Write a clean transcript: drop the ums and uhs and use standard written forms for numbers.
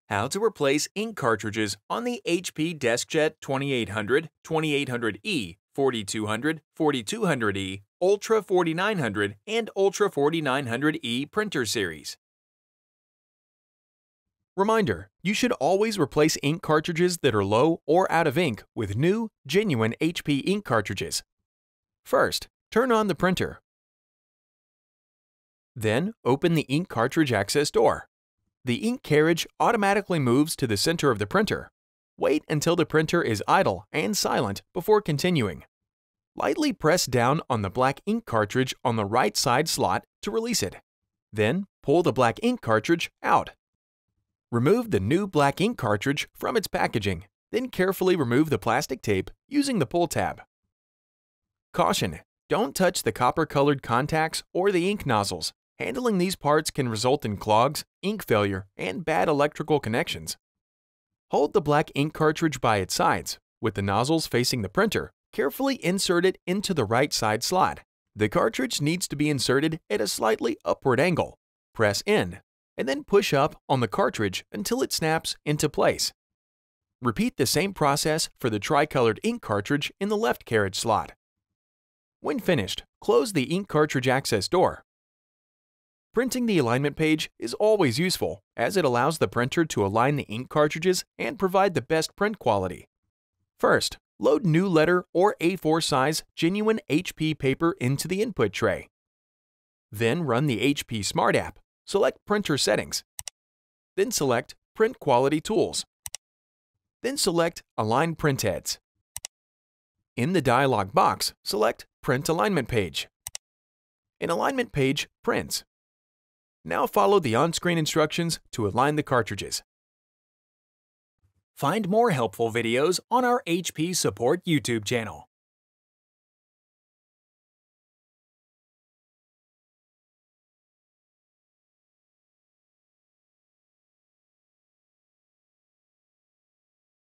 How to replace ink cartridges on the HP DeskJet 2800, 2800E, 4200, 4200E, Ultra 4900, and Ultra 4900E printer series. Reminder: you should always replace ink cartridges that are low or out of ink with new, genuine HP ink cartridges. First, turn on the printer. Then, open the ink cartridge access door. The ink carriage automatically moves to the center of the printer. Wait until the printer is idle and silent before continuing. Lightly press down on the black ink cartridge on the right side slot to release it. Then, pull the black ink cartridge out. Remove the new black ink cartridge from its packaging, then carefully remove the plastic tape using the pull tab. Caution: don't touch the copper-colored contacts or the ink nozzles. Handling these parts can result in clogs, ink failure, and bad electrical connections. Hold the black ink cartridge by its sides, with the nozzles facing the printer. Carefully insert it into the right side slot. The cartridge needs to be inserted at a slightly upward angle. Press in, and then push up on the cartridge until it snaps into place. Repeat the same process for the tricolored ink cartridge in the left carriage slot. When finished, close the ink cartridge access door. Printing the alignment page is always useful, as it allows the printer to align the ink cartridges and provide the best print quality. First, load new letter or A4 size genuine HP paper into the input tray. Then run the HP Smart app. Select Printer Settings. Then select Print Quality Tools. Then select Align Printheads. In the dialog box, select Print Alignment Page. An alignment page prints. Now follow the on-screen instructions to align the cartridges. Find more helpful videos on our HP Support YouTube channel.